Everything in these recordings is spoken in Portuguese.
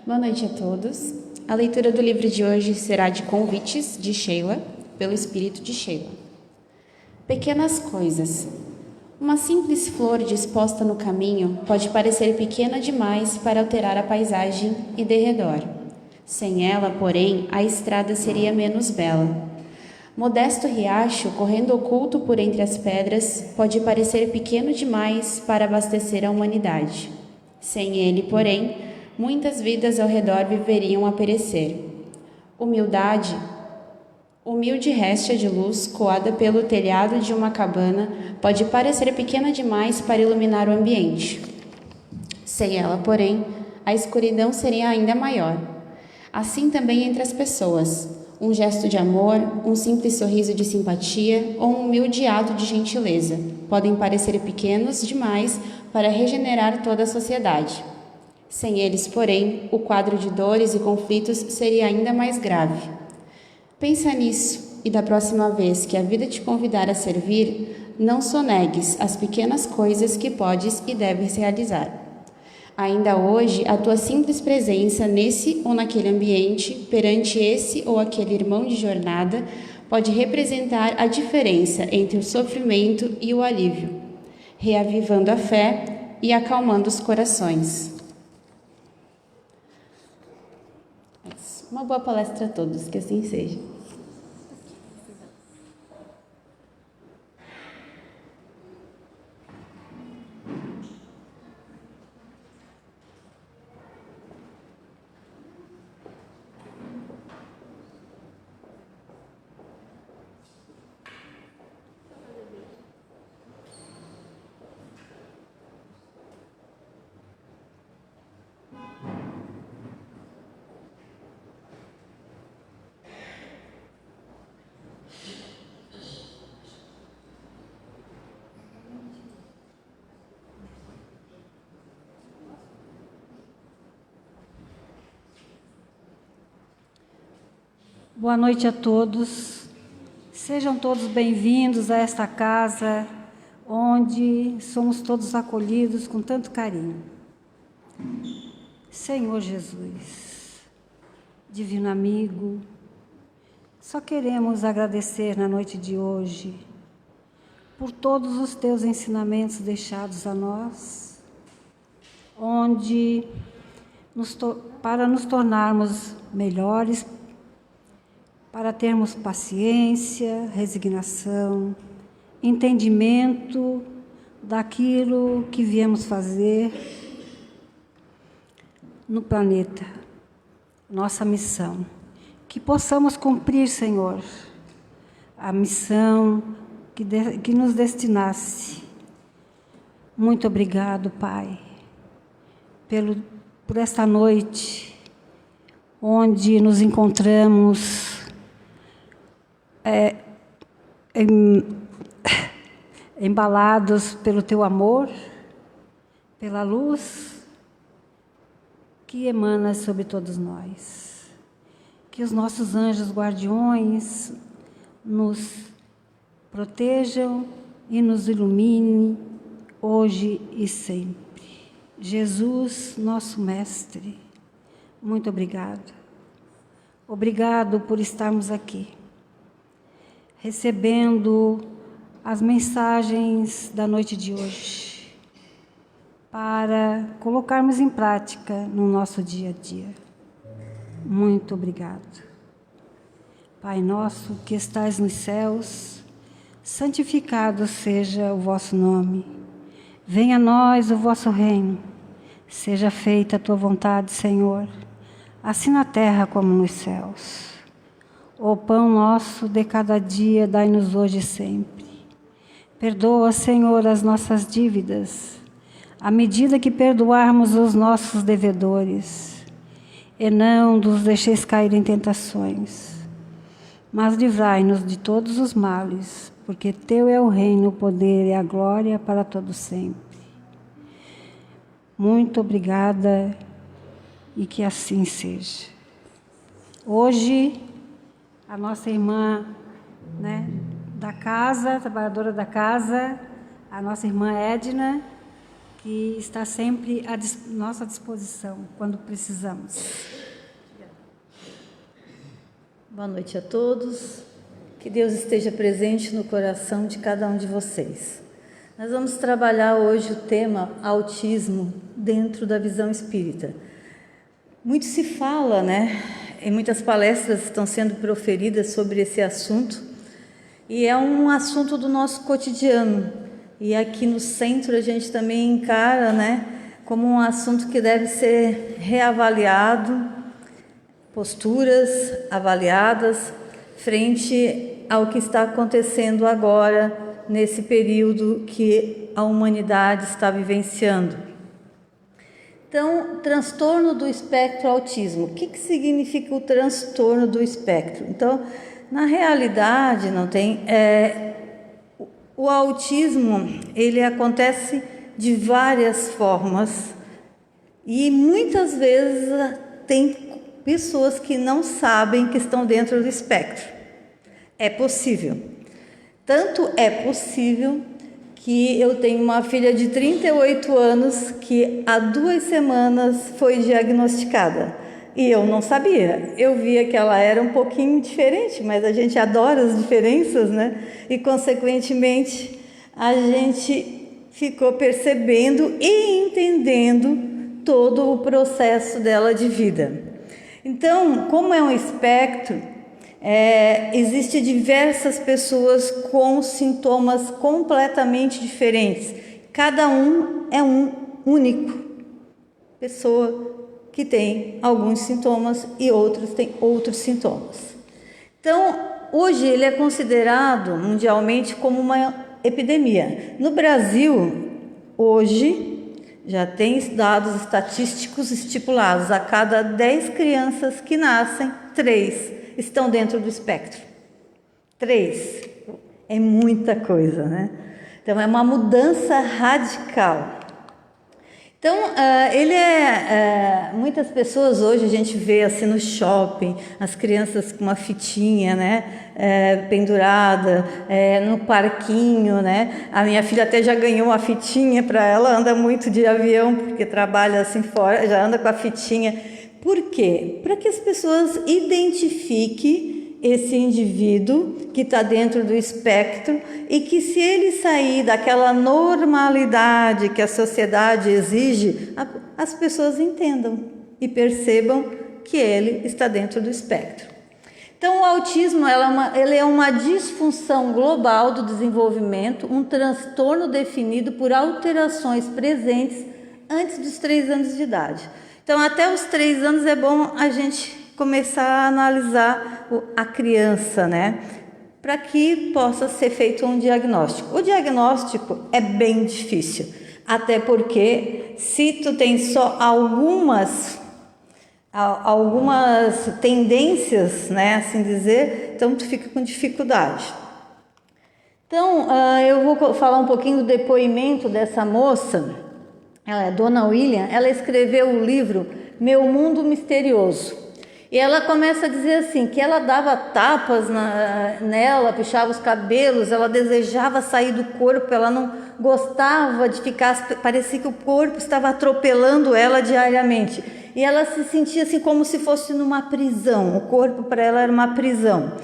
Boa noite a todos. A leitura do livro de hoje será de Convites, de Sheila, pelo espírito de Sheila. Pequenas coisas. Uma simples flor disposta no caminho pode parecer pequena demais para alterar a paisagem e derredor. Sem ela, porém, a estrada seria menos bela. Modesto riacho, correndo oculto por entre as pedras, pode parecer pequeno demais para abastecer a humanidade. Sem ele, porém, muitas vidas ao redor viveriam a perecer. Humilde réstia de luz coada pelo telhado de uma cabana pode parecer pequena demais para iluminar o ambiente. Sem ela, porém, a escuridão seria ainda maior. Assim também entre as pessoas. Um gesto de amor, um simples sorriso de simpatia ou um humilde ato de gentileza podem parecer pequenos demais para regenerar toda a sociedade. Sem eles, porém, o quadro de dores e conflitos seria ainda mais grave. Pensa nisso e da próxima vez que a vida te convidar a servir, não sonegues as pequenas coisas que podes e deves realizar. Ainda hoje, a tua simples presença nesse ou naquele ambiente, perante esse ou aquele irmão de jornada, pode representar a diferença entre o sofrimento e o alívio, reavivando a fé e acalmando os corações. Uma boa palestra a todos, que assim seja. Boa noite a todos. Sejam todos bem-vindos a esta casa, onde somos todos acolhidos com tanto carinho. Senhor Jesus, divino amigo, só queremos agradecer na noite de hoje por todos os teus ensinamentos deixados a nós, onde para nos tornarmos melhores, para termos paciência, resignação, entendimento daquilo que viemos fazer no planeta, nossa missão. Que possamos cumprir, Senhor, a missão que nos destinasse. Muito obrigado, Pai, por esta noite, onde nos encontramos embalados pelo teu amor, pela luz que emana sobre todos nós. Que os nossos anjos guardiões nos protejam e nos iluminem hoje e sempre. Jesus, nosso Mestre, muito obrigado. Obrigado por estarmos aqui, recebendo as mensagens da noite de hoje, para colocarmos em prática no nosso dia a dia. Muito obrigado. Pai nosso que estais nos céus, santificado seja o vosso nome. Venha a nós o vosso reino. Seja feita a tua vontade, Senhor, assim na terra como nos céus. O pão nosso de cada dia dai-nos hoje e sempre. Perdoa, Senhor, as nossas dívidas, à medida que perdoarmos os nossos devedores. E não nos deixeis cair em tentações, mas livrai-nos de todos os males, porque teu é o reino, o poder e a glória para todo sempre. Muito obrigada e que assim seja. Hoje, a nossa irmã, da casa, trabalhadora da casa, a nossa irmã Edna, que está sempre à nossa disposição quando precisamos. Boa noite a todos. Que Deus esteja presente no coração de cada um de vocês. Nós vamos trabalhar hoje o tema autismo dentro da visão espírita. Muito se fala, né? E muitas palestras estão sendo proferidas sobre esse assunto. E é um assunto do nosso cotidiano. E aqui no centro a gente também encara, né, como um assunto que deve ser reavaliado, posturas avaliadas frente ao que está acontecendo agora, nesse período que a humanidade está vivenciando. Então, transtorno do espectro autismo. O que significa o transtorno do espectro? Então, na realidade, o autismo, ele acontece de várias formas e muitas vezes tem pessoas que não sabem que estão dentro do espectro. É possível. Tanto é possível que eu tenho uma filha de 38 anos que há 2 semanas foi diagnosticada. E eu não sabia. Eu via que ela era um pouquinho diferente, mas a gente adora as diferenças, né? E, consequentemente, a gente ficou percebendo e entendendo todo o processo dela de vida. Então, como é um espectro, existe diversas pessoas com sintomas completamente diferentes. Cada um é um único pessoa que tem alguns sintomas e outros têm outros sintomas. Então, hoje ele é considerado mundialmente como uma epidemia. No Brasil, hoje, já tem dados estatísticos estipulados. A cada 10 crianças que nascem, 3 estão dentro do espectro. 3. É muita coisa, né? Então, é uma mudança radical. Então, muitas pessoas hoje a gente vê assim no shopping, as crianças com uma fitinha, né, pendurada, no parquinho, né? A minha filha até já ganhou uma fitinha para ela, anda muito de avião, porque trabalha assim fora, já anda com a fitinha. Por quê? Para que as pessoas identifiquem esse indivíduo que está dentro do espectro e que, se ele sair daquela normalidade que a sociedade exige, as pessoas entendam e percebam que ele está dentro do espectro. Então, o autismo ele é uma disfunção global do desenvolvimento, um transtorno definido por alterações presentes antes dos 3 anos de idade. Então, até os 3 anos é bom a gente começar a analisar a criança, né? Para que possa ser feito um diagnóstico. O diagnóstico é bem difícil, até porque se tu tem só algumas tendências, né, assim dizer, então tu fica com dificuldade. Então, eu vou falar um pouquinho do depoimento dessa moça. Ela é Dona William. Ela escreveu o livro Meu Mundo Misterioso. E ela começa a dizer assim, que ela dava tapas nela, puxava os cabelos, ela desejava sair do corpo, ela não gostava de ficar, parecia que o corpo estava atropelando ela diariamente. E ela se sentia assim como se fosse numa prisão, o corpo para ela era uma prisão.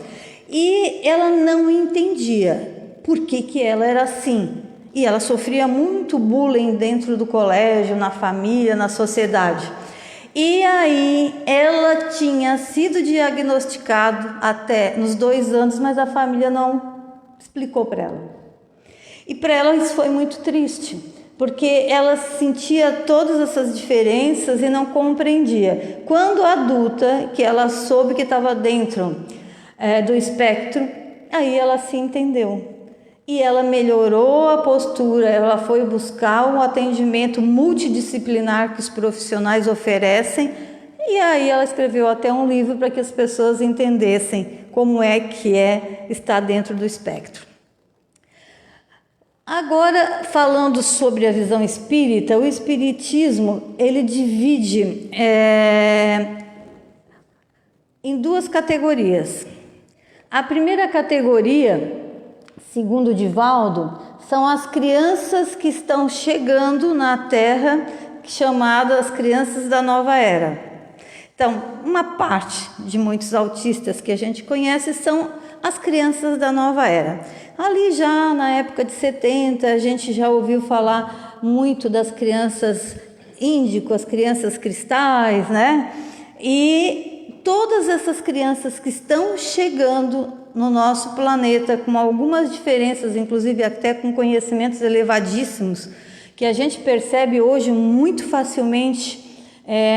E ela não entendia por que ela era assim. E ela sofria muito bullying dentro do colégio, na família, na sociedade. E aí ela tinha sido diagnosticada até nos 2 anos, mas a família não explicou para ela. E para ela isso foi muito triste, porque ela sentia todas essas diferenças e não compreendia. Quando adulta, que ela soube que estava dentro do espectro, aí ela se entendeu. E ela melhorou a postura, ela foi buscar um atendimento multidisciplinar que os profissionais oferecem, e aí ela escreveu até um livro para que as pessoas entendessem como é que estar dentro do espectro. Agora, falando sobre a visão espírita, o espiritismo, ele divide em 2 categorias. A primeira categoria, segundo Divaldo, são as crianças que estão chegando na Terra, chamadas crianças da nova era. Então, uma parte de muitos autistas que a gente conhece são as crianças da nova era. Ali já na época de 70, a gente já ouviu falar muito das crianças índico, as crianças cristais, né? E todas essas crianças que estão chegando no nosso planeta, com algumas diferenças, inclusive até com conhecimentos elevadíssimos, que a gente percebe hoje muito facilmente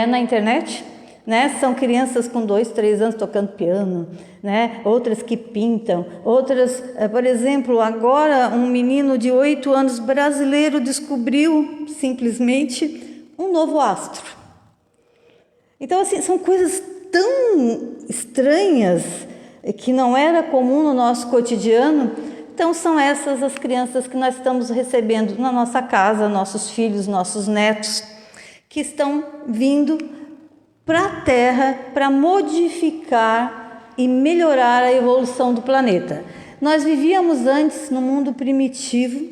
na internet, né? São crianças com 2, 3 anos tocando piano, né? Outras que pintam, outras, por exemplo, agora um menino de 8 anos brasileiro descobriu simplesmente um novo astro. Então, assim, são coisas tão estranhas que não era comum no nosso cotidiano. Então, são essas as crianças que nós estamos recebendo na nossa casa, nossos filhos, nossos netos, que estão vindo para a Terra para modificar e melhorar a evolução do planeta. Nós vivíamos antes no mundo primitivo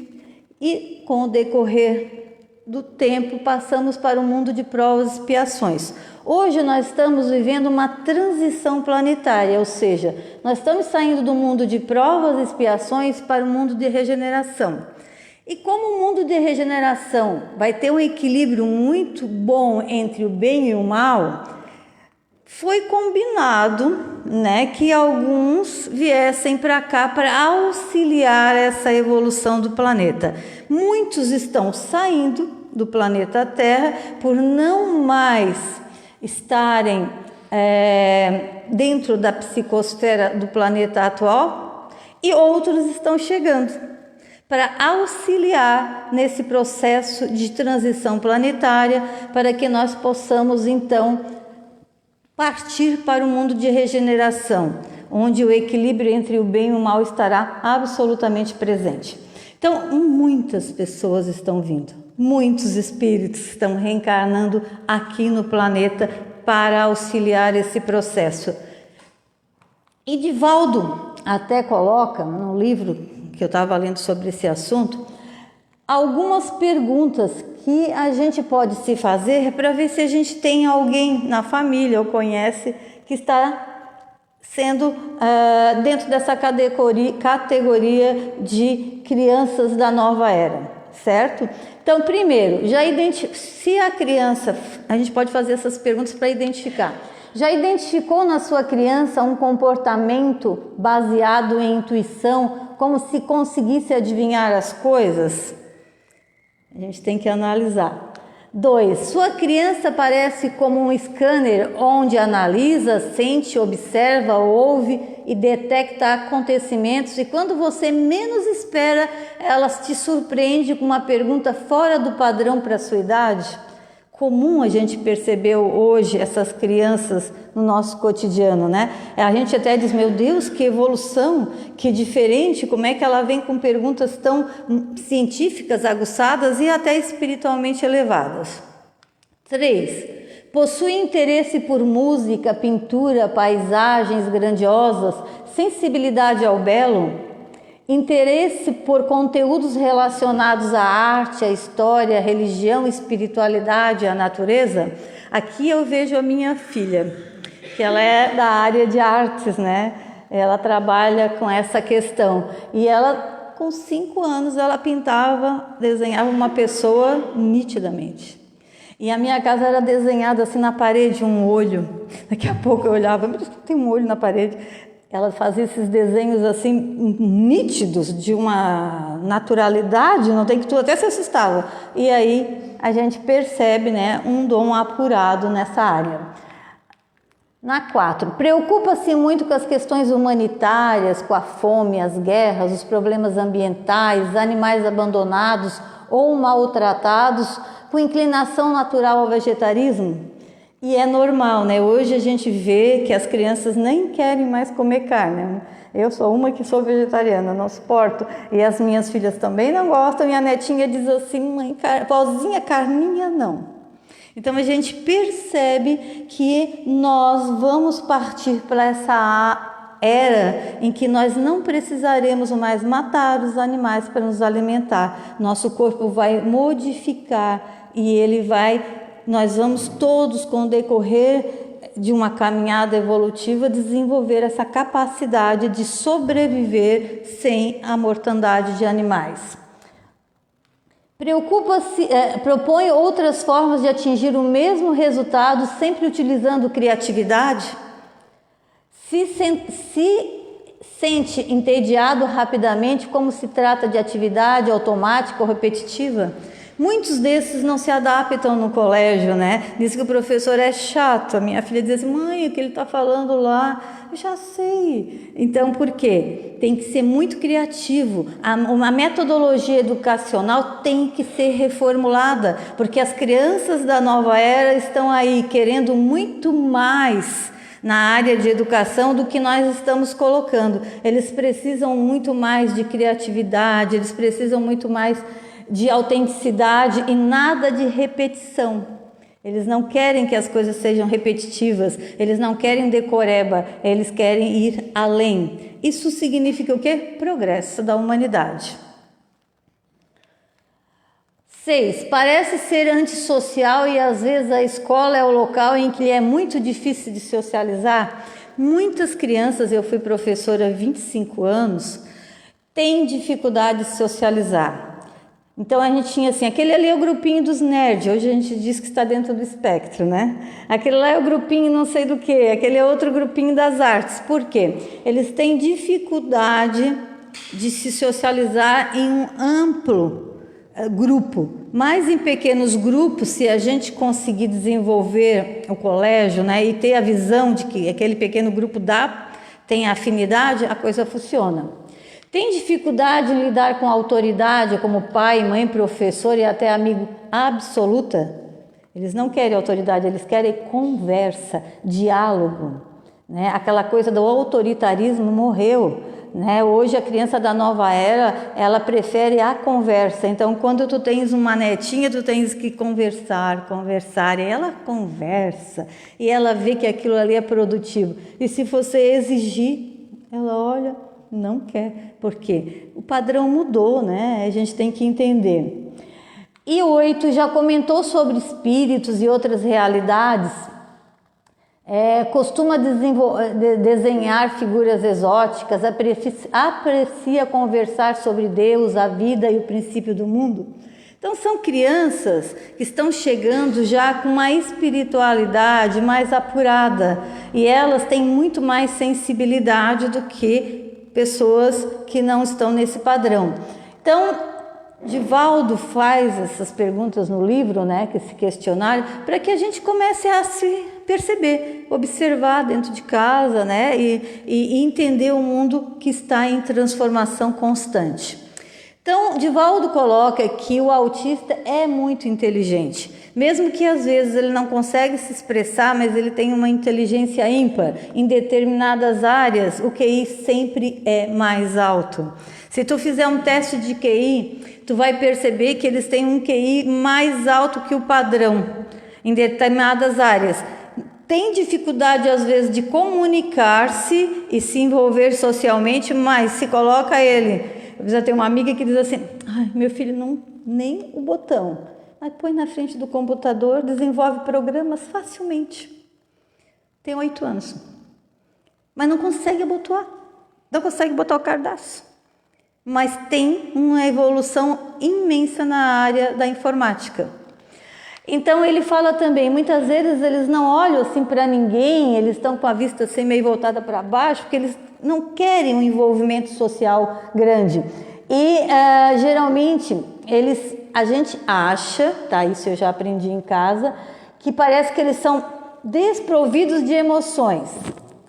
e, com o decorrer do tempo, passamos para o mundo de provas e expiações. Hoje nós estamos vivendo uma transição planetária, ou seja, nós estamos saindo do mundo de provas e expiações para o mundo de regeneração. E como o mundo de regeneração vai ter um equilíbrio muito bom entre o bem e o mal, foi combinado, né, que alguns viessem para cá para auxiliar essa evolução do planeta. Muitos estão saindo do planeta Terra por não mais estarem dentro da psicosfera do planeta atual, e outros estão chegando para auxiliar nesse processo de transição planetária, para que nós possamos então partir para o mundo de regeneração, onde o equilíbrio entre o bem e o mal estará absolutamente presente. Então, muitas pessoas estão vindo, muitos espíritos estão reencarnando aqui no planeta para auxiliar esse processo. E Divaldo até coloca no livro que eu estava lendo sobre esse assunto, algumas perguntas que a gente pode se fazer para ver se a gente tem alguém na família ou conhece que está sendo dentro dessa categoria de crianças da nova era, certo? Então, primeiro, se a criança, a gente pode fazer essas perguntas para identificar. Já identificou na sua criança um comportamento baseado em intuição, como se conseguisse adivinhar as coisas? A gente tem que analisar. 2. Sua criança parece como um scanner onde analisa, sente, observa, ouve e detecta acontecimentos, e quando você menos espera, ela te surpreende com uma pergunta fora do padrão para a sua idade? Comum a gente percebeu hoje essas crianças no nosso cotidiano, né? A gente até diz, meu Deus, que evolução, que diferente, como é que ela vem com perguntas tão científicas, aguçadas e até espiritualmente elevadas. 3. Possui interesse por música, pintura, paisagens grandiosas, sensibilidade ao belo, interesse por conteúdos relacionados à arte, à história, à religião, à espiritualidade, à natureza. Aqui eu vejo a minha filha, que ela é da área de artes, né? Ela trabalha com essa questão. E ela, com 5 anos, ela pintava, desenhava uma pessoa nitidamente. E a minha casa era desenhada assim na parede, um olho. Daqui a pouco eu olhava, tem um olho na parede. Ela fazia esses desenhos assim nítidos, de uma naturalidade, não tem que tu até se assustava. E aí a gente percebe, né, um dom apurado nessa área. Na 4, preocupa-se muito com as questões humanitárias, com a fome, as guerras, os problemas ambientais, animais abandonados ou maltratados, com inclinação natural ao vegetarismo. E é normal, né? Hoje a gente vê que as crianças nem querem mais comer carne. Eu sou uma que sou vegetariana, não suporto. E as minhas filhas também não gostam. E a netinha diz assim, mãe, vozinha, carninha, não. Então a gente percebe que nós vamos partir para essa era em que nós não precisaremos mais matar os animais para nos alimentar. Nosso corpo vai modificar e nós vamos todos, com o decorrer de uma caminhada evolutiva, desenvolver essa capacidade de sobreviver sem a mortandade de animais. Propõe outras formas de atingir o mesmo resultado, sempre utilizando criatividade? Se sente entediado rapidamente, como se trata de atividade automática ou repetitiva? Muitos desses não se adaptam no colégio, né? Diz que o professor é chato. A minha filha diz assim: mãe, o que ele está falando lá, eu já sei. Então, por quê? Tem que ser muito criativo. Uma metodologia educacional tem que ser reformulada, porque as crianças da nova era estão aí querendo muito mais na área de educação do que nós estamos colocando. Eles precisam muito mais de criatividade, eles precisam muito mais de autenticidade e nada de repetição. Eles não querem que as coisas sejam repetitivas, eles não querem decoreba, eles querem ir além. Isso significa o quê? Progresso da humanidade. 6. Parece ser antissocial e às vezes a escola é o local em que é muito difícil de socializar. Muitas crianças, eu fui professora há 25 anos, têm dificuldade de socializar. Então a gente tinha assim, aquele ali é o grupinho dos nerds, hoje a gente diz que está dentro do espectro, né? Aquele lá é o grupinho não sei do que, aquele é outro grupinho das artes. Por quê? Eles têm dificuldade de se socializar em um amplo grupo, mas em pequenos grupos, se a gente conseguir desenvolver o colégio, né, e ter a visão de que aquele pequeno grupo tem afinidade, a coisa funciona. Tem dificuldade em lidar com a autoridade, como pai, mãe, professor e até amigo absoluta? Eles não querem autoridade, eles querem conversa, diálogo, né? Aquela coisa do autoritarismo morreu, né? Hoje a criança da nova era, ela prefere a conversa. Então, quando tu tens uma netinha, tu tens que conversar, e ela conversa, e ela vê que aquilo ali é produtivo. E se você exigir, ela olha, não quer. Por quê? O padrão mudou, né? A gente tem que entender. E 8, já comentou sobre espíritos e outras realidades. Costuma desenhar figuras exóticas, aprecia conversar sobre Deus, a vida e o princípio do mundo. Então são crianças que estão chegando já com uma espiritualidade mais apurada e elas têm muito mais sensibilidade do que pessoas que não estão nesse padrão. Então, Divaldo faz essas perguntas no livro, né, que esse questionário, para que a gente comece a se perceber, observar dentro de casa, né, e entender o mundo que está em transformação constante. Então, Divaldo coloca que o autista é muito inteligente, mesmo que às vezes ele não consegue se expressar, mas ele tem uma inteligência ímpar. Em determinadas áreas, o QI sempre é mais alto. Se tu fizer um teste de QI, tu vai perceber que eles têm um QI mais alto que o padrão em determinadas áreas. Tem dificuldade às vezes de comunicar-se e se envolver socialmente, mas se coloca ele. Eu já tenho uma amiga que diz assim: meu filho não nem o botão, mas põe na frente do computador, desenvolve programas facilmente. Tem 8 anos, mas não consegue abotoar, não consegue botar o cardápio. Mas tem uma evolução imensa na área da informática. Então ele fala também, muitas vezes eles não olham assim para ninguém, eles estão com a vista assim meio voltada para baixo, porque eles não querem um envolvimento social grande. E geralmente a gente acha, tá, isso eu já aprendi em casa, que parece que eles são desprovidos de emoções.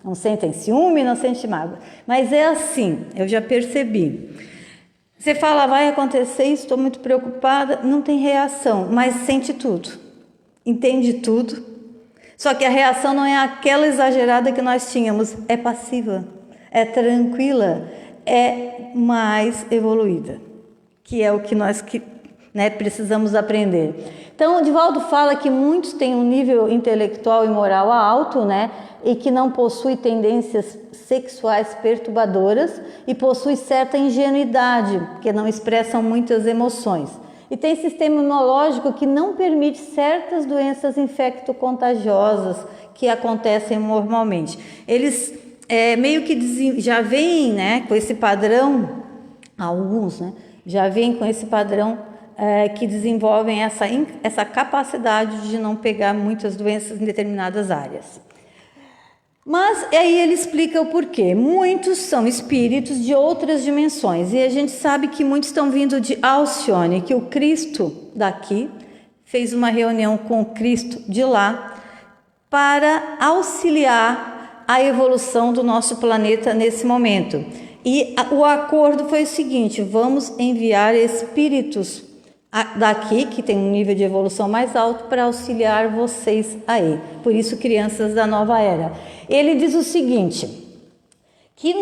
Não sentem ciúme, não sentem mágoa. Mas é assim, eu já percebi. Você fala, vai acontecer isso, estou muito preocupada, não tem reação, mas sente tudo, entende tudo. Só que a reação não é aquela exagerada que nós tínhamos, é passiva, é tranquila, é mais evoluída, que é o que nós né? Precisamos aprender. Então, o Divaldo fala que muitos têm um nível intelectual e moral alto, né? E que não possui tendências sexuais perturbadoras e possui certa ingenuidade, porque não expressam muitas emoções. E tem sistema imunológico que não permite certas doenças infecto-contagiosas que acontecem normalmente. Eles meio que já vêm, né, com esse padrão, alguns, né, já vêm com esse padrão que desenvolvem essa capacidade de não pegar muitas doenças em determinadas áreas. Mas aí ele explica o porquê. Muitos são espíritos de outras dimensões, e a gente sabe que muitos estão vindo de Alcione, que o Cristo daqui fez uma reunião com o Cristo de lá para auxiliar a evolução do nosso planeta nesse momento. E o acordo foi o seguinte: vamos enviar espíritos daqui, que tem um nível de evolução mais alto, para auxiliar vocês aí. Por isso, crianças da nova era. Ele diz o seguinte, que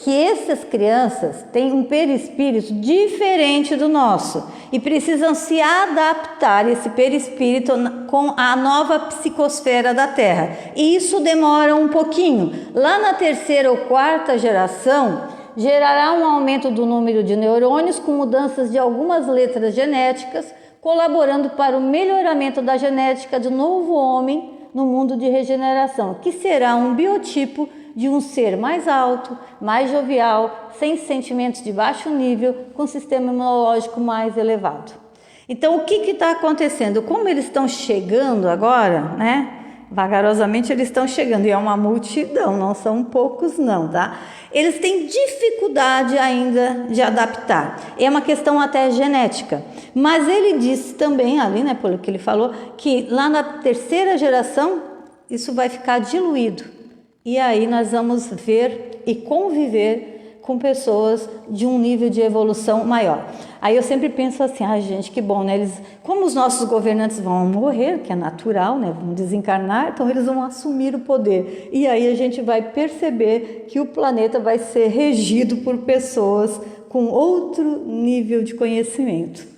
essas crianças têm um perispírito diferente do nosso e precisam se adaptar, esse perispírito, com a nova psicosfera da Terra. E isso demora um pouquinho. Lá na terceira ou quarta geração, gerará um aumento do número de neurônios com mudanças de algumas letras genéticas, colaborando para o melhoramento da genética do novo homem no mundo de regeneração, que será um biotipo de um ser mais alto, mais jovial, sem sentimentos de baixo nível, com sistema imunológico mais elevado. Então, o que está acontecendo? Como eles estão chegando agora, né? Vagarosamente eles estão chegando, e é uma multidão, não são poucos não, tá? Eles têm dificuldade ainda de adaptar, é uma questão até genética, mas ele disse também ali, né, pelo que ele falou, que lá na terceira geração isso vai ficar diluído, e aí nós vamos ver e conviver com pessoas de um nível de evolução maior. Aí eu sempre penso assim, gente, que bom, né? Como os nossos governantes vão morrer, que é natural, né? Vão desencarnar, então eles vão assumir o poder. E aí a gente vai perceber que o planeta vai ser regido por pessoas com outro nível de conhecimento.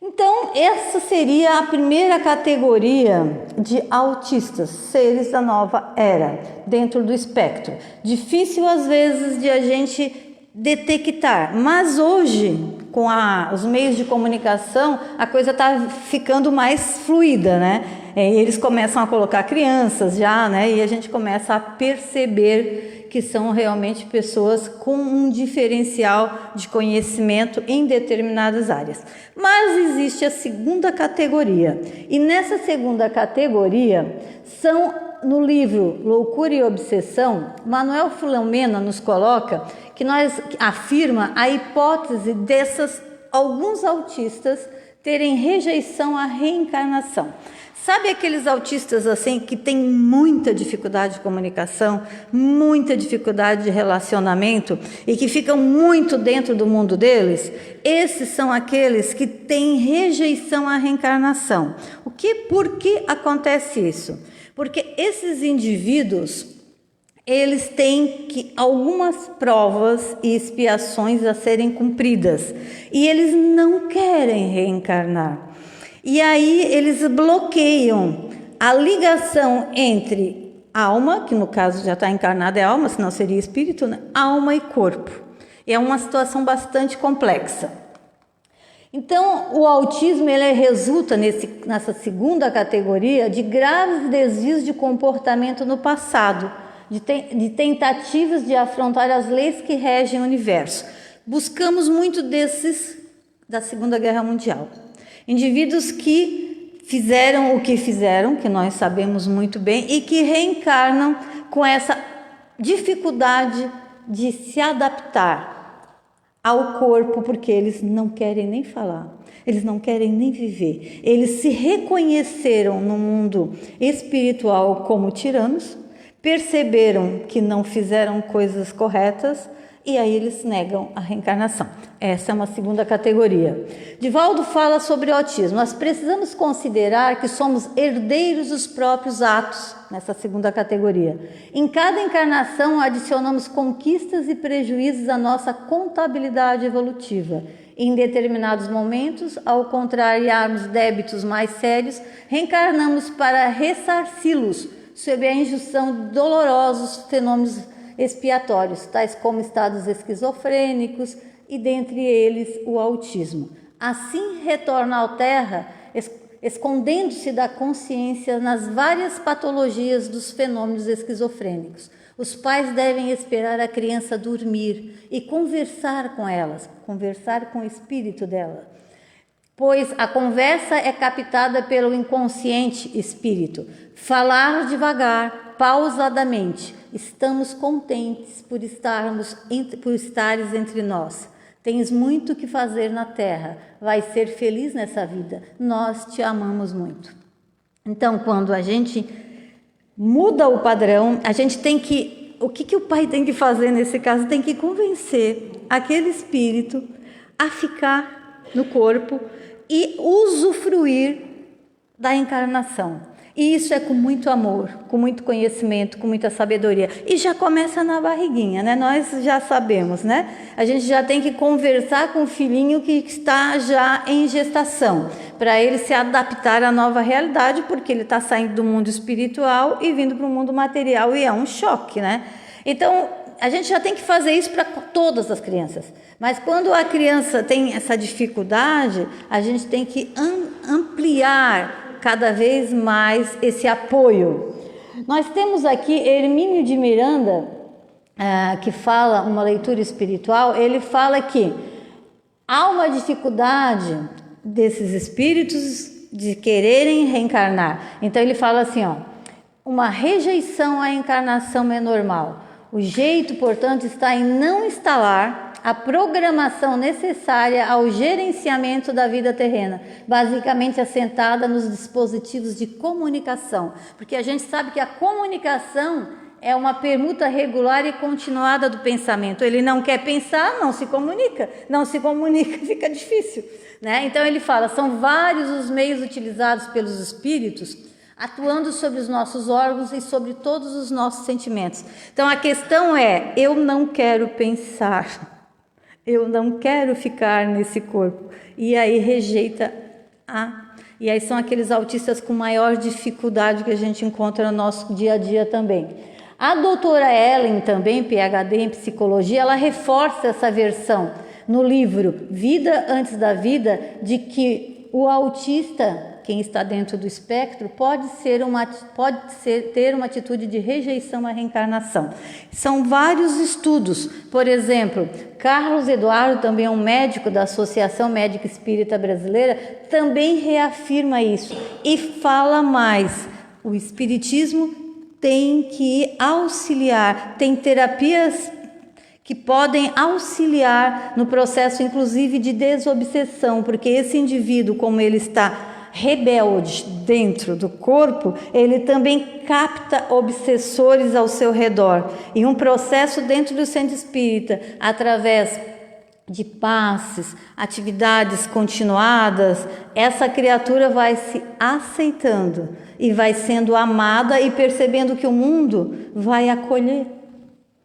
Então, essa seria a primeira categoria de autistas, seres da nova era, dentro do espectro. Difícil, às vezes, de a gente detectar, mas hoje, com os meios de comunicação, a coisa está ficando mais fluida, né? Eles começam a colocar crianças já, né? E a gente começa a perceber que são realmente pessoas com um diferencial de conhecimento em determinadas áreas. Mas existe a segunda categoria, e nessa segunda categoria são, no livro Loucura e Obsessão, Manuel Filomena nos coloca que afirma a hipótese dessas alguns autistas terem rejeição à reencarnação. Sabe aqueles autistas assim que têm muita dificuldade de comunicação, muita dificuldade de relacionamento e que ficam muito dentro do mundo deles? Esses são aqueles que têm rejeição à reencarnação. Por que acontece isso? Porque esses indivíduos, eles têm algumas provas e expiações a serem cumpridas e eles não querem reencarnar. E aí eles bloqueiam a ligação entre alma, que no caso já está encarnada, é alma, senão seria espírito, né? Alma e corpo. É uma situação bastante complexa. Então, o autismo ele resulta nessa segunda categoria de graves desvios de comportamento no passado, de tentativas de afrontar as leis que regem o universo. Buscamos muito desses da Segunda Guerra Mundial. Indivíduos que fizeram o que fizeram, que nós sabemos muito bem, e que reencarnam com essa dificuldade de se adaptar ao corpo, porque eles não querem nem falar, eles não querem nem viver. Eles se reconheceram no mundo espiritual como tiranos, perceberam que não fizeram coisas corretas, e aí eles negam a reencarnação. Essa é uma segunda categoria. Divaldo fala sobre o autismo. Nós precisamos considerar que somos herdeiros dos próprios atos, nessa segunda categoria. Em cada encarnação, adicionamos conquistas e prejuízos à nossa contabilidade evolutiva. Em determinados momentos, ao contrariarmos débitos mais sérios, reencarnamos para ressarci-los sob a injunção de dolorosos fenômenos expiatórios, tais como estados esquizofrênicos e, dentre eles, o autismo. Assim, retorna à Terra, escondendo-se da consciência nas várias patologias dos fenômenos esquizofrênicos. Os pais devem esperar a criança dormir e conversar com elas, conversar com o espírito dela, pois a conversa é captada pelo inconsciente espírito. Falar devagar, pausadamente. Estamos contentes por estares entre nós. Tens muito que fazer na terra. Vai ser feliz nessa vida. Nós te amamos muito. Então, quando a gente muda o padrão, a gente tem que... O que o pai tem que fazer nesse caso? Tem que convencer aquele espírito a ficar no corpo e usufruir da encarnação. E isso é com muito amor, com muito conhecimento, com muita sabedoria. E já começa na barriguinha, né? Nós já sabemos, né? A gente já tem que conversar com o filhinho que está já em gestação, para ele se adaptar à nova realidade, porque ele está saindo do mundo espiritual e vindo para o mundo material, e é um choque, né? Então, a gente já tem que fazer isso para todas as crianças. Mas quando a criança tem essa dificuldade, a gente tem que ampliar cada vez mais esse apoio. Nós temos aqui Hermínio de Miranda, que fala uma leitura espiritual. Ele fala que há uma dificuldade desses espíritos de quererem reencarnar. Então ele fala assim, ó, uma rejeição à encarnação é normal. O jeito, portanto, está em não instalar a programação necessária ao gerenciamento da vida terrena, basicamente assentada nos dispositivos de comunicação, porque a gente sabe que a comunicação é uma permuta regular e continuada do pensamento. Ele não quer pensar, não se comunica, fica difícil, né? Então ele fala, são vários os meios utilizados pelos espíritos, atuando sobre os nossos órgãos e sobre todos os nossos sentimentos. Então a questão é, eu não quero pensar, eu não quero ficar nesse corpo. E aí rejeita E aí são aqueles autistas com maior dificuldade que a gente encontra no nosso dia a dia também. A doutora Ellen, também PhD em psicologia, ela reforça essa versão no livro Vida Antes da Vida, de que o autista, quem está dentro do espectro, pode ter uma atitude de rejeição à reencarnação. São vários estudos. Por exemplo, Carlos Eduardo, também um médico da Associação Médica Espírita Brasileira, também reafirma isso e fala mais. O espiritismo tem que auxiliar, tem terapias que podem auxiliar no processo, inclusive, de desobsessão, porque esse indivíduo, como ele está rebelde dentro do corpo, ele também capta obsessores ao seu redor. E um processo dentro do centro espírita, através de passes, atividades continuadas, essa criatura vai se aceitando e vai sendo amada e percebendo que o mundo vai acolher,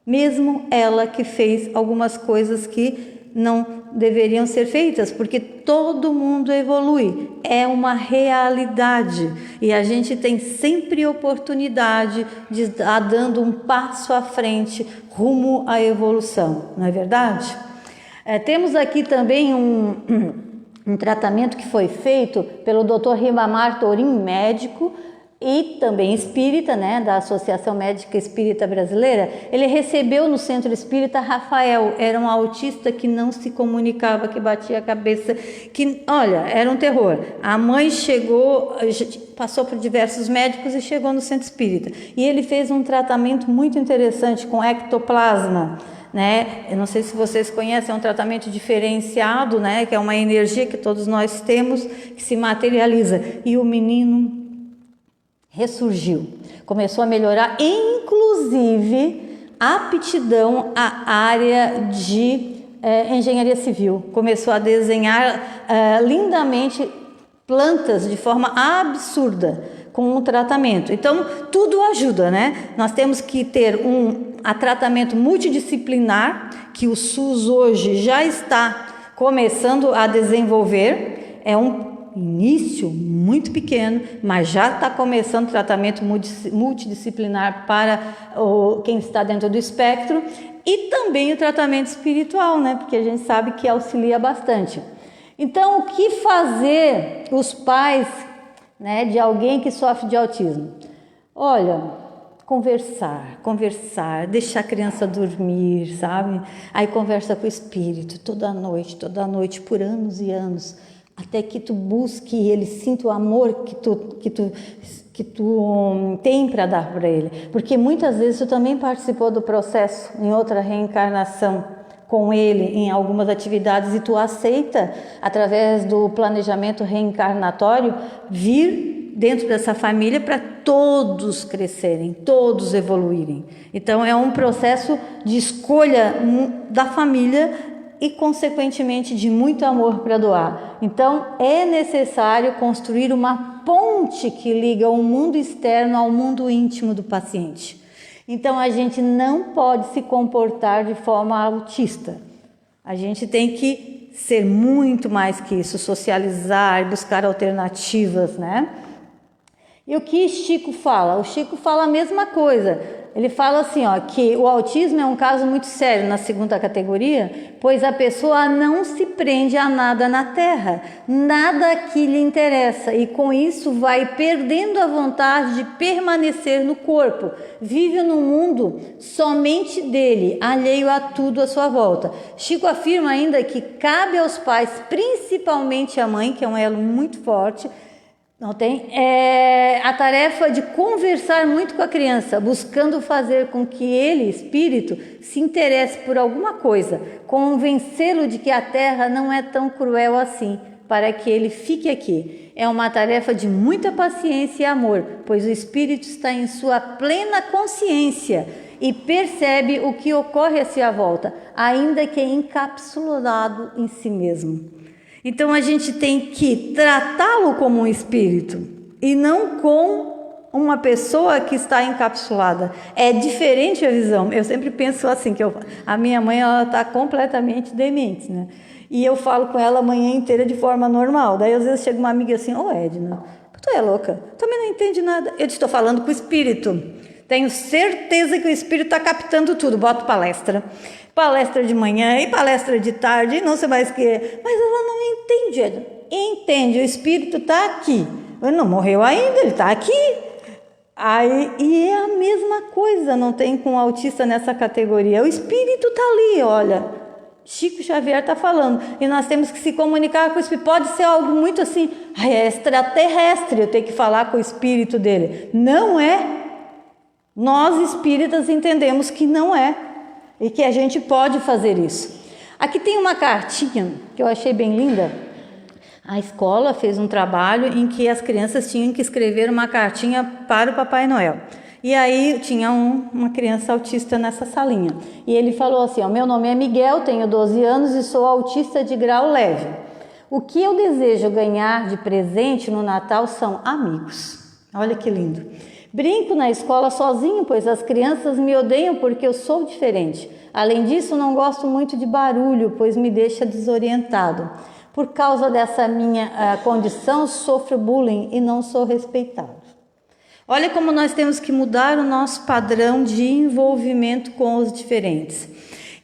mesmo ela que fez algumas coisas que não deveriam ser feitas, porque todo mundo evolui, é uma realidade e a gente tem sempre oportunidade de estar dando um passo à frente rumo à evolução, não é verdade? Temos aqui também um tratamento que foi feito pelo Dr. Ribamar Torim, médico e também espírita, né, da Associação Médica Espírita Brasileira. Ele recebeu no Centro Espírita Rafael, era um autista que não se comunicava, que batia a cabeça, que, olha, era um terror. A mãe chegou, passou por diversos médicos e chegou no Centro Espírita. E ele fez um tratamento muito interessante com ectoplasma, né? Eu não sei se vocês conhecem, é um tratamento diferenciado, né, que é uma energia que todos nós temos, que se materializa. E o menino ressurgiu, começou a melhorar, inclusive a aptidão à área de engenharia civil. Começou a desenhar lindamente plantas de forma absurda com um tratamento. Então, tudo ajuda, né? Nós temos que ter um tratamento multidisciplinar, que o SUS hoje já está começando a desenvolver, é um início muito pequeno, mas já está começando o tratamento multidisciplinar para quem está dentro do espectro e também o tratamento espiritual, né? Porque a gente sabe que auxilia bastante. Então, o que fazer os pais, né, de alguém que sofre de autismo? Olha, conversar, deixar a criança dormir, sabe? Aí conversa com o espírito toda noite, por anos e anos, até que tu busque e ele sinta o amor que tu tem para dar para ele. Porque muitas vezes tu também participou do processo em outra reencarnação com ele em algumas atividades e tu aceita, através do planejamento reencarnatório, vir dentro dessa família para todos crescerem, todos evoluírem. Então é um processo de escolha da família e, consequentemente, de muito amor para doar. Então, é necessário construir uma ponte que liga o mundo externo ao mundo íntimo do paciente. Então, a gente não pode se comportar de forma autista. A gente tem que ser muito mais que isso, socializar, buscar alternativas, né? E o que Chico fala? O Chico fala a mesma coisa. Ele fala assim, ó, que o autismo é um caso muito sério na segunda categoria, pois a pessoa não se prende a nada na Terra, nada que lhe interessa, e com isso vai perdendo a vontade de permanecer no corpo, vive num mundo somente dele, alheio a tudo à sua volta. Chico afirma ainda que cabe aos pais, principalmente à mãe, que é um elo muito forte, a tarefa de conversar muito com a criança, buscando fazer com que ele, espírito, se interesse por alguma coisa, convencê-lo de que a Terra não é tão cruel assim, para que ele fique aqui. É uma tarefa de muita paciência e amor, pois o espírito está em sua plena consciência e percebe o que ocorre à sua volta, ainda que encapsulado em si mesmo. Então a gente tem que tratá-lo como um espírito e não com uma pessoa que está encapsulada. É diferente a visão. Eu sempre penso assim, que a minha mãe está completamente demente, né? E eu falo com ela a manhã inteira de forma normal. Daí às vezes chega uma amiga assim, Edna, tu é louca? Também não entende nada. Eu estou falando com o espírito. Tenho certeza que o espírito está captando tudo. Boto palestra de manhã e palestra de tarde e não sei mais o que. Mas ela não entende, Edna. Entende, o espírito está aqui. Ele não morreu ainda, ele está aqui. E é a mesma coisa, não tem com o autista nessa categoria. O espírito está ali, olha. Chico Xavier está falando. E nós temos que se comunicar com o espírito. Pode ser algo muito assim, extraterrestre, eu tenho que falar com o espírito dele. Não é. Nós espíritas entendemos que não é. E que a gente pode fazer isso. Aqui tem uma cartinha que eu achei bem linda. A escola fez um trabalho em que as crianças tinham que escrever uma cartinha para o Papai Noel. E aí tinha uma criança autista nessa salinha. E ele falou assim, meu nome é Miguel, tenho 12 anos e sou autista de grau leve. O que eu desejo ganhar de presente no Natal são amigos. Olha que lindo. Brinco na escola sozinho, pois as crianças me odeiam porque eu sou diferente. Além disso, não gosto muito de barulho, pois me deixa desorientado. Por causa dessa minha condição, sofro bullying e não sou respeitado. Olha como nós temos que mudar o nosso padrão de envolvimento com os diferentes.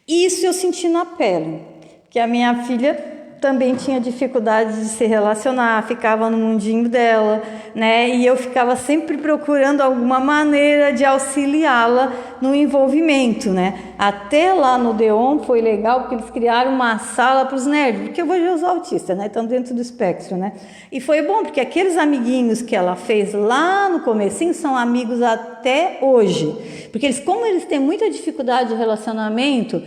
Isso eu senti na pele, que a minha filha também tinha dificuldade de se relacionar, ficava no mundinho dela, né? E eu ficava sempre procurando alguma maneira de auxiliá-la no envolvimento, né? Até lá no DEOM foi legal, porque eles criaram uma sala para os nerds, porque hoje os autistas, né? Estão dentro do espectro, né? E foi bom, porque aqueles amiguinhos que ela fez lá no comecinho são amigos até hoje. Porque como eles têm muita dificuldade de relacionamento,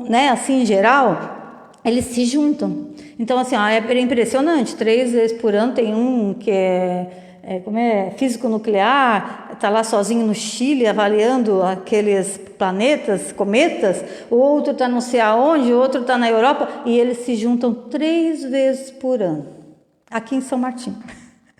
né? Assim, em geral, eles se juntam. Então, assim, é impressionante. 3 vezes por ano tem um que é físico nuclear, está lá sozinho no Chile, avaliando aqueles planetas, cometas. O outro está não sei aonde, o outro está na Europa. E eles se juntam 3 vezes por ano. Aqui em São Martinho,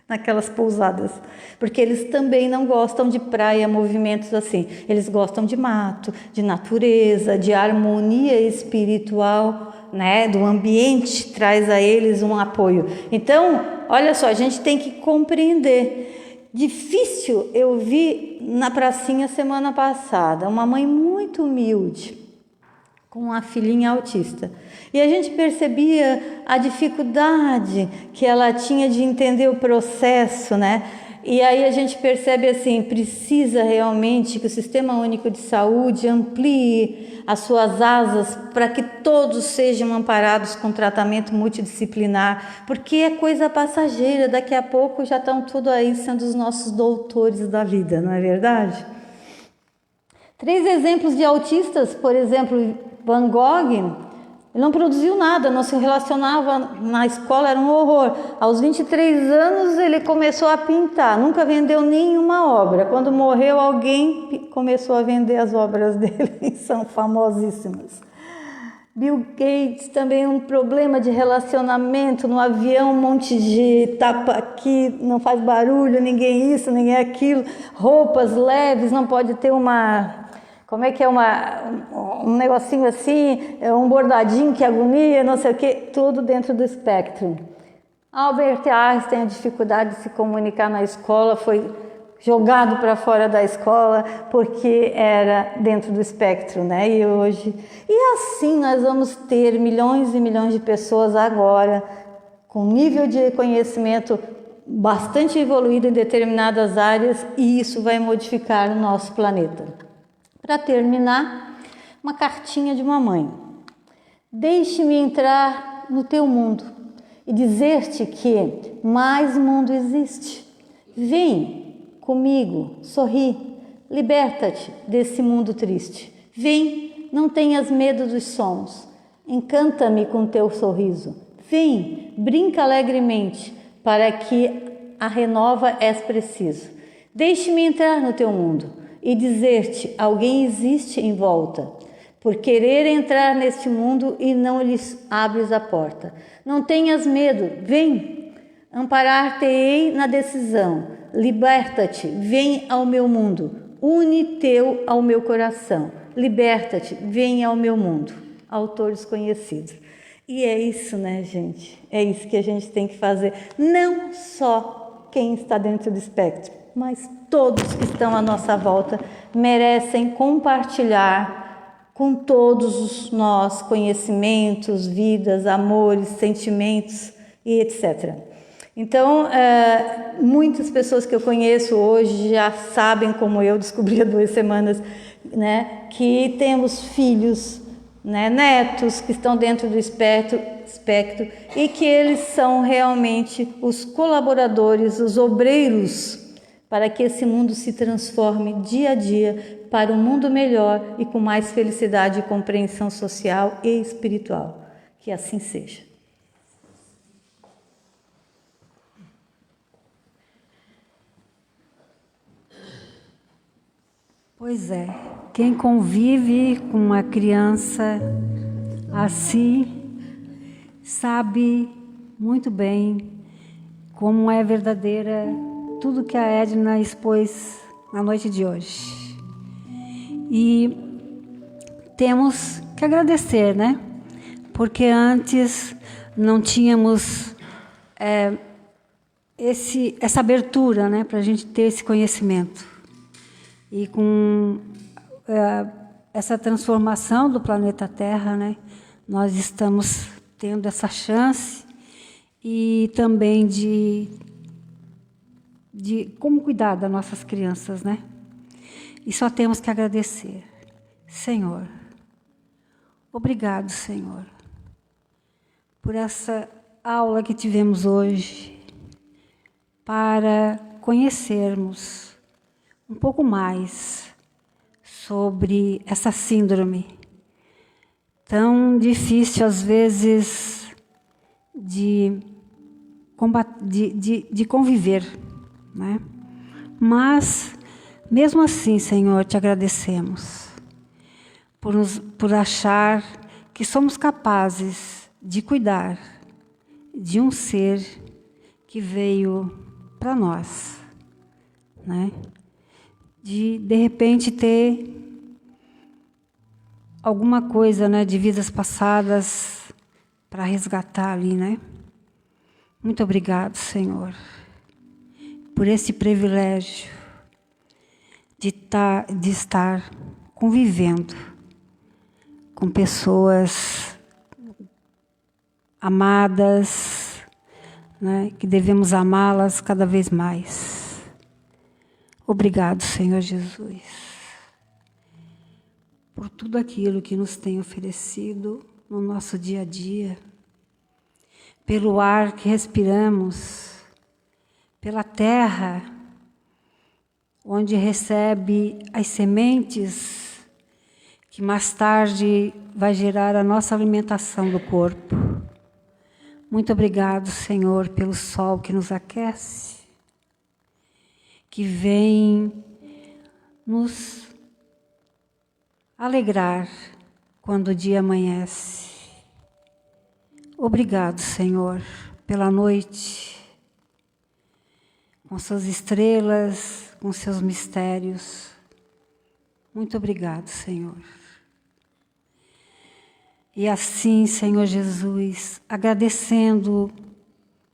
naquelas pousadas. Porque eles também não gostam de praia, movimentos assim. Eles gostam de mato, de natureza, de harmonia espiritual, né, do ambiente traz a eles um apoio. Então, olha só, a gente tem que compreender. Difícil eu vi na pracinha semana passada, uma mãe muito humilde, com uma filhinha autista. E a gente percebia a dificuldade que ela tinha de entender o processo, né? E aí a gente percebe assim, precisa realmente que o Sistema Único de Saúde amplie as suas asas para que todos sejam amparados com tratamento multidisciplinar, porque é coisa passageira, daqui a pouco já estão tudo aí sendo os nossos doutores da vida, não é verdade? 3 exemplos de autistas, por exemplo, Van Gogh, ele não produziu nada, não se relacionava na escola, era um horror. Aos 23 anos ele começou a pintar, nunca vendeu nenhuma obra. Quando morreu, alguém começou a vender as obras dele e são famosíssimas. Bill Gates também um problema de relacionamento no avião, um monte de tapa aqui, não faz barulho, ninguém isso, ninguém aquilo, roupas leves, não pode ter uma... Como é que é um negocinho assim, um bordadinho, que agonia, não sei o quê, tudo dentro do espectro. Albert Einstein, a dificuldade de se comunicar na escola, foi jogado para fora da escola porque era dentro do espectro, né? E hoje... E assim nós vamos ter milhões e milhões de pessoas agora com nível de conhecimento bastante evoluído em determinadas áreas e isso vai modificar o nosso planeta. Para terminar, uma cartinha de uma mãe. Deixe-me entrar no teu mundo e dizer-te que mais mundo existe. Vem comigo, sorri, liberta-te desse mundo triste. Vem, não tenhas medo dos sons, encanta-me com teu sorriso. Vem, brinca alegremente, para que a renova és preciso. Deixe-me entrar no teu mundo e dizer-te, alguém existe em volta, por querer entrar neste mundo e não lhes abres a porta. Não tenhas medo, vem, amparar-te-ei na decisão, liberta-te, vem ao meu mundo, une-teu ao meu coração, liberta-te, vem ao meu mundo. Autor desconhecido. E é isso, né, gente? É isso que a gente tem que fazer, não só quem está dentro do espectro, mas todos que estão à nossa volta merecem compartilhar com todos nós conhecimentos, vidas, amores, sentimentos e etc. Então, muitas pessoas que eu conheço hoje já sabem, como eu descobri há 2 semanas, né, que temos filhos, né, netos que estão dentro do espectro e que eles são realmente os colaboradores, os obreiros para que esse mundo se transforme dia a dia para um mundo melhor e com mais felicidade e compreensão social e espiritual. Que assim seja. Pois é, quem convive com uma criança assim sabe muito bem como é verdadeira tudo que a Edna expôs na noite de hoje. E temos que agradecer, né? Porque antes não tínhamos essa abertura, né? Para a gente ter esse conhecimento. E com essa transformação do planeta Terra, né? Nós estamos tendo essa chance e também de como cuidar das nossas crianças, né? E só temos que agradecer. Senhor, obrigado, Senhor, por essa aula que tivemos hoje, para conhecermos um pouco mais sobre essa síndrome tão difícil, às vezes, de conviver, né? Mas, mesmo assim, Senhor, te agradecemos por achar que somos capazes de cuidar de um ser que veio para nós, né? De repente ter alguma coisa, né, de vidas passadas para resgatar ali, né? Muito obrigado, Senhor, por esse privilégio de estar convivendo com pessoas amadas, né, que devemos amá-las cada vez mais. Obrigado, Senhor Jesus, por tudo aquilo que nos tem oferecido no nosso dia a dia, pelo ar que respiramos, pela terra, onde recebe as sementes que mais tarde vai gerar a nossa alimentação do corpo. Muito obrigado, Senhor, pelo sol que nos aquece, que vem nos alegrar quando o dia amanhece. Obrigado, Senhor, pela noite, com suas estrelas, com seus mistérios. Muito obrigado, Senhor. E assim, Senhor Jesus, agradecendo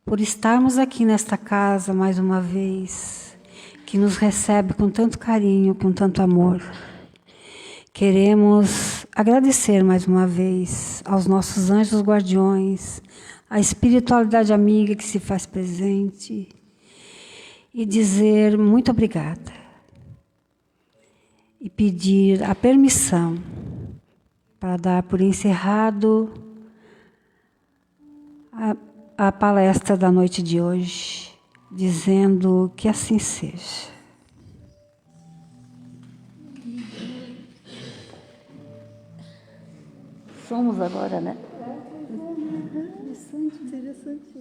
por estarmos aqui nesta casa mais uma vez, que nos recebe com tanto carinho, com tanto amor. Queremos agradecer mais uma vez aos nossos anjos guardiões, à espiritualidade amiga que se faz presente, e dizer muito obrigada. E pedir a permissão para dar por encerrado a palestra da noite de hoje, dizendo que assim seja. Somos agora, né? Interessante. Interessante.